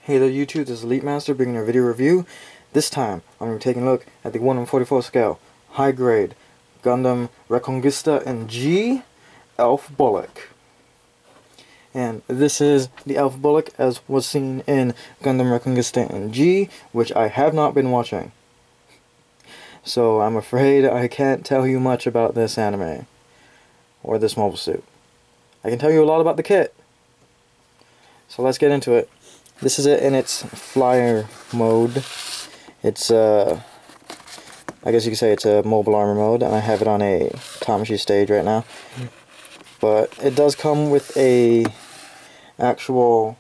Hey there YouTube, this is Elite Master bringing you a video review. This time, I'm going to be taking a look at the 1/44 scale, high grade, Gundam Reconquista and G Elf Bullock. And this is the Elf Bullock as was seen in Gundam Reconquista and G, which I have not been watching. So I'm afraid I can't tell you much about this anime, or this mobile suit. I can tell you a lot about the kit. So let's get into it. This is it in its flyer mode. It's I guess you could say it's a mobile armor mode, and I have it on a Tamashii stage right now. But it does come with a actual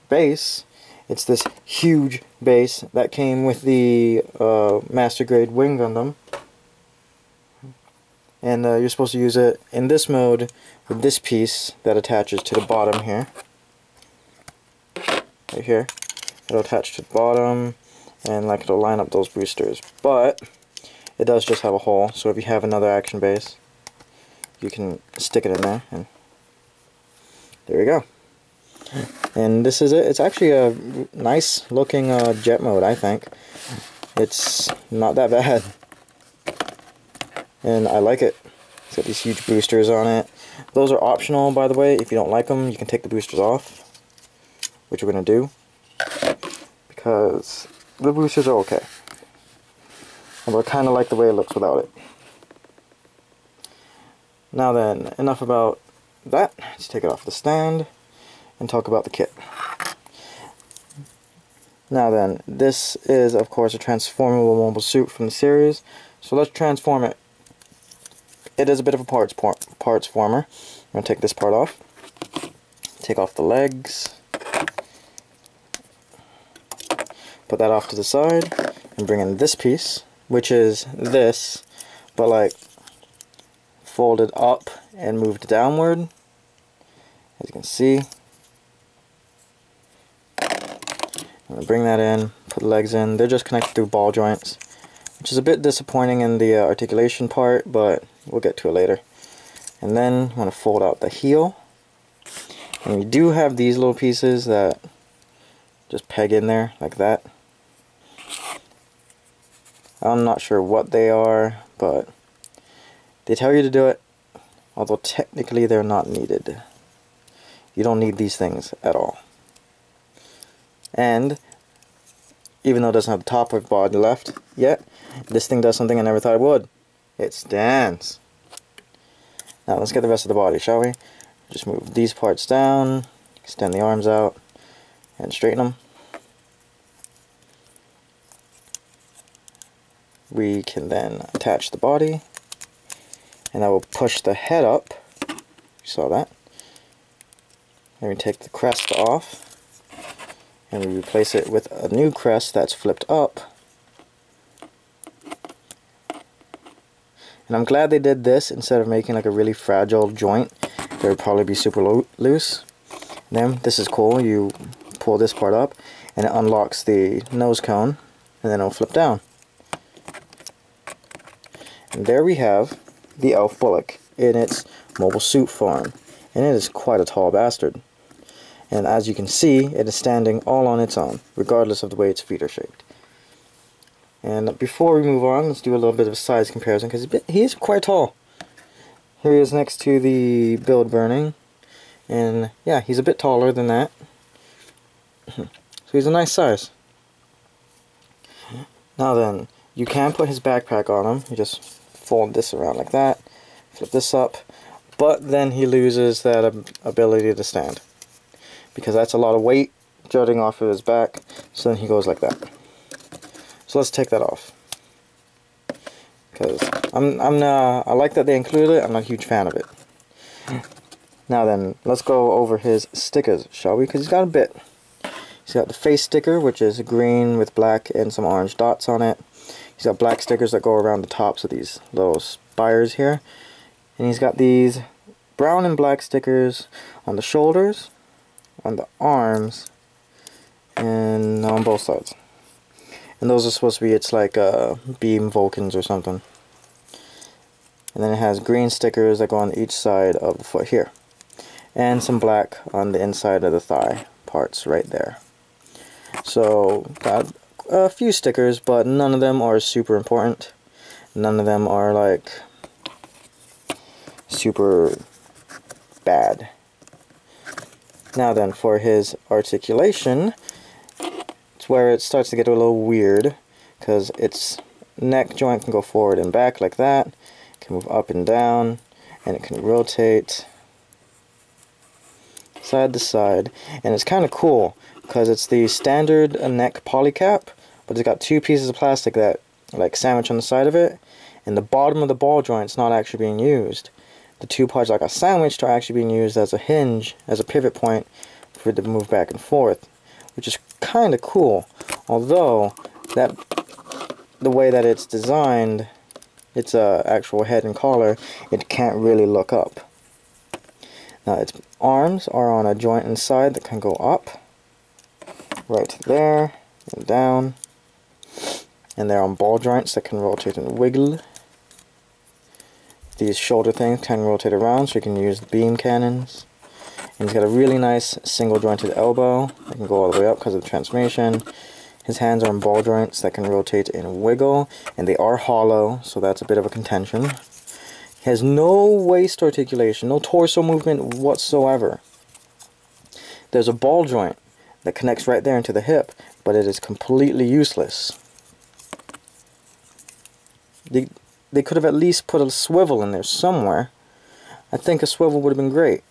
base. It's this huge base that came with the Master Grade Wing Gundam. And you're supposed to use it in this mode with this piece that attaches to the bottom here. Right here, it'll attach to the bottom, and like it'll line up those boosters. But it does just have a hole, so if you have another action base, you can stick it in there, and there we go. And this is it. It's actually a nice looking jet mode, I think. It's not that bad, and I like it. It's got these huge boosters on it. Those are optional, by the way. If you don't like them, you can take the boosters off, which we're going to do, because the boosters are okay. Although I kind of like the way it looks without it. Now then, enough about that. Let's take it off the stand and talk about the kit. Now then, this is of course a transformable mobile suit from the series, so let's transform it. It is a bit of a parts former. I'm going to take this part off, take off the legs, put that off to the side, and bring in this piece, which is this, but like folded up and moved downward, as you can see. I'm going to bring that in, put the legs in. They're just connected through ball joints, which is a bit disappointing in the articulation part, but we'll get to it later. And then I'm going to fold out the heel, and we do have these little pieces that just peg in there like that. I'm not sure what they are, but they tell you to do it, although technically they're not needed. You don't need these things at all. And even though it doesn't have the top of body left yet, this thing does something I never thought it would. It stands. Now let's get the rest of the body, shall we? Just move these parts down, extend the arms out, and straighten them. We can then attach the body, and I will push the head up. You saw that. And we take the crest off, and we replace it with a new crest that's flipped up. And I'm glad they did this instead of making like a really fragile joint that would probably be super loose. And then this is cool. You pull this part up, and it unlocks the nose cone, and then it'll flip down. And there we have the Elf Bullock in its mobile suit form, and it is quite a tall bastard. And as you can see, it is standing all on its own, regardless of the way its feet are shaped. And before we move on, let's do a little bit of a size comparison, because he is quite tall. Here he is next to the build burning, and yeah, he's a bit taller than that. So he's a nice size. Now then, you can put his backpack on him. You just fold this around like that, flip this up, but then he loses that ability to stand, because that's a lot of weight jutting off of his back, so then he goes like that. So let's take that off, because I like that they included it. I'm not a huge fan of it. Now then, let's go over his stickers, shall we? Because he's got a bit. He's got the face sticker, which is green with black and some orange dots on it. He's got black stickers that go around the tops of these little spires here. And he's got these brown and black stickers on the shoulders, on the arms, and on both sides. And those are supposed to be, it's like beam Vulcans or something. And then it has green stickers that go on each side of the foot here. and some black on the inside of the thigh parts right there. So got a few stickers, but none of them are super important. None of them are like super bad. Now then, for his articulation, it's where it starts to get a little weird, because its neck joint can go forward and back like that, it can move up and down, and it can rotate side to side. And it's kind of cool because it's the standard neck polycap, but it's got two pieces of plastic that like sandwich on the side of it, and the bottom of the ball joint's not actually being used. The two parts like a sandwich are actually being used as a hinge, as a pivot point for it to move back and forth, which is kind of cool. Although that the way that it's designed, its actual head and collar, it can't really look up. Now its arms are on a joint inside that can go up, right there, and down. And they're on ball joints that can rotate and wiggle. These shoulder things can rotate around so you can use the beam cannons. And he's got a really nice single jointed elbow that can go all the way up because of the transformation. His hands are on ball joints that can rotate and wiggle, and they are hollow, so that's a bit of a contention. He has no waist articulation, no torso movement whatsoever. There's a ball joint that connects right there into the hip, but it is completely useless. They could have at least put a swivel in there somewhere. I think a swivel would have been great.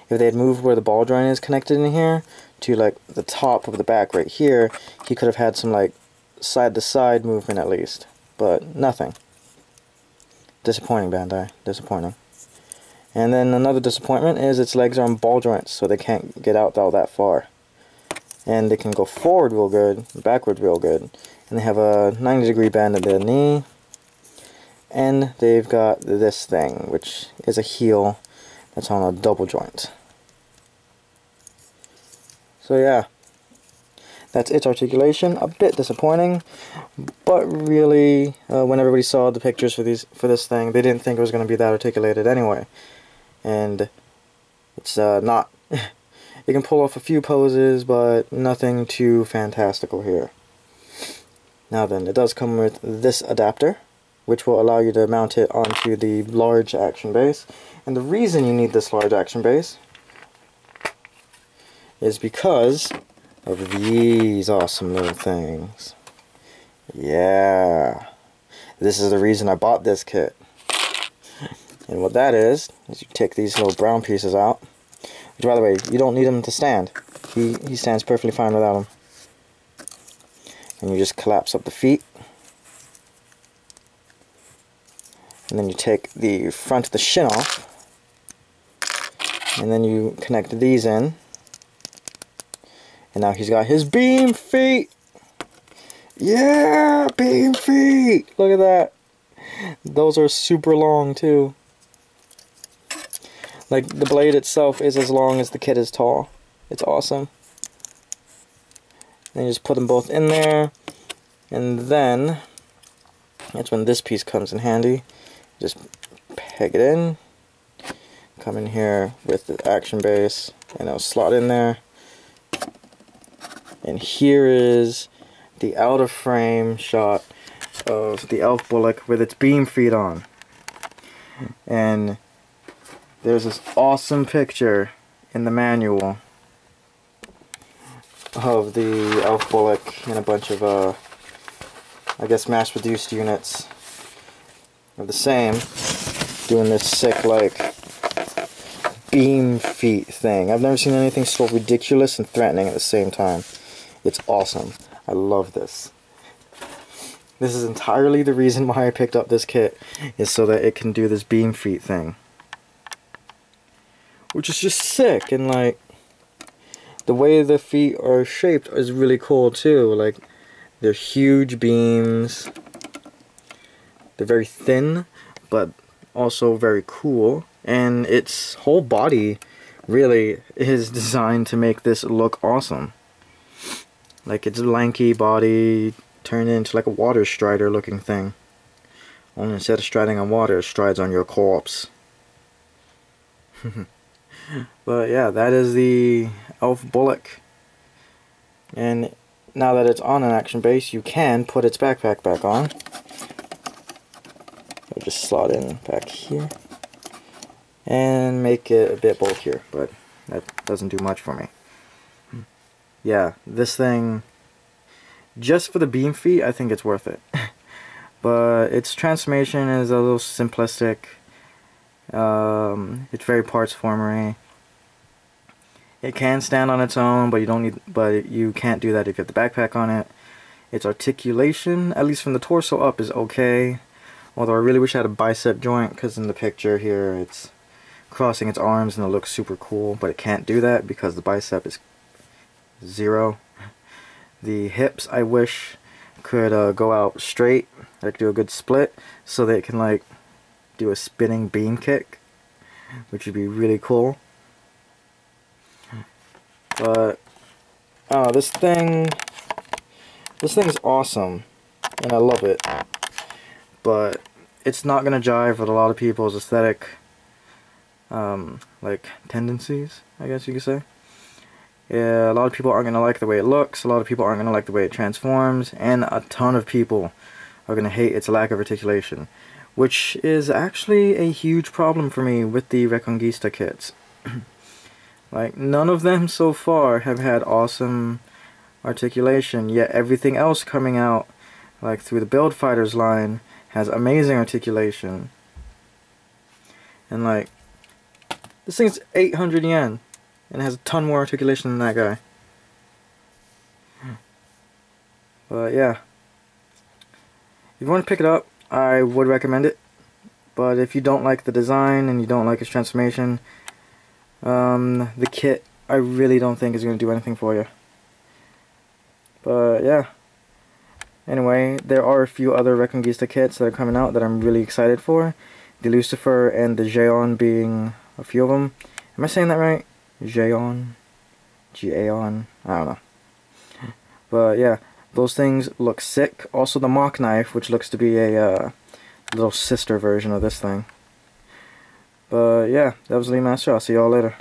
If they had moved where the ball joint is connected in here to like the top of the back right here, he could have had some like side to side movement at least. But nothing. Disappointing, Bandai. Disappointing. And then another disappointment is its legs are on ball joints, so they can't get out all that far. And they can go forward real good, backward real good. And they have a 90-degree bend at their knee. And they've got this thing, which is a heel that's on a double joint. So yeah, that's its articulation. A bit disappointing, but really, when everybody saw the pictures for this thing, they didn't think it was going to be that articulated anyway. And it's not. It can pull off a few poses, but nothing too fantastical here. Now then, it does come with this adapter, which will allow you to mount it onto the large action base. And the reason you need this large action base is because of these awesome little things. Yeah, this is the reason I bought this kit. And what that is you take these little brown pieces out, which by the way, you don't need them to stand. He stands perfectly fine without them. And you just collapse up the feet. And then you take the front of the shin off. And then you connect these in. And now he's got his beam feet! Yeah! Beam feet! Look at that! Those are super long too. Like, the blade itself is as long as the kit is tall. It's awesome. And you just put them both in there. And then, that's when this piece comes in handy. Just peg it in. Come in here with the action base. And it'll slot in there. And here is the out of frame shot of the Elf Bullock with its beam feet on. And there's this awesome picture in the manual of the Elf Bullock and a bunch of, I guess, mass-produced units of the same, doing this sick, like, beam feet thing. I've never seen anything so ridiculous and threatening at the same time. It's awesome. I love this. This is entirely the reason why I picked up this kit, is so that it can do this beam feet thing. Which is just sick, and like, the way the feet are shaped is really cool too. Like, they're huge beams. They're very thin, but also very cool. And its whole body really is designed to make this look awesome. Like, its lanky body turned into like a water strider looking thing. Only instead of striding on water, it strides on your corpse. But yeah, that is the Elf Bullock. And now that it's on an action base, you can put its backpack back on. I'll just slot in back here and make it a bit bulkier, but that doesn't do much for me. Yeah, this thing, just for the beam feet, I think it's worth it. But its transformation is a little simplistic. It's very parts formery. It can stand on its own, but you can't do that if you have the backpack on it. Its articulation, at least from the torso up, is okay. Although I really wish I had a bicep joint, because in the picture here it's crossing its arms and it looks super cool, but it can't do that because the bicep is 0. The hips, I wish, could go out straight. I could do a good split so they can like do a spinning beam kick, which would be really cool. But this thing's awesome and I love it, but it's not gonna jive with a lot of people's aesthetic like tendencies, I guess you could say. Yeah, a lot of people aren't gonna like the way it looks, a lot of people aren't gonna like the way it transforms, and a ton of people are gonna hate its lack of articulation, which is actually a huge problem for me with the Reconquista kits. Like, none of them so far have had awesome articulation, yet everything else coming out, like through the Build Fighters line, has amazing articulation. And like, this thing's 800 yen, and it has a ton more articulation than that guy. But yeah, if you want to pick it up, I would recommend it. But if you don't like the design and you don't like its transformation, the kit I really don't think is going to do anything for you. But yeah, anyway, there are a few other Reconquista kits that are coming out that I'm really excited for. The Lucifer and the Jaeon being a few of them. Am I saying that right? Jaeon? G-A-on? I don't know. But yeah, those things look sick. Also the Mock Knife, which looks to be a little sister version of this thing. But yeah, that was Lee Master. I'll see y'all later.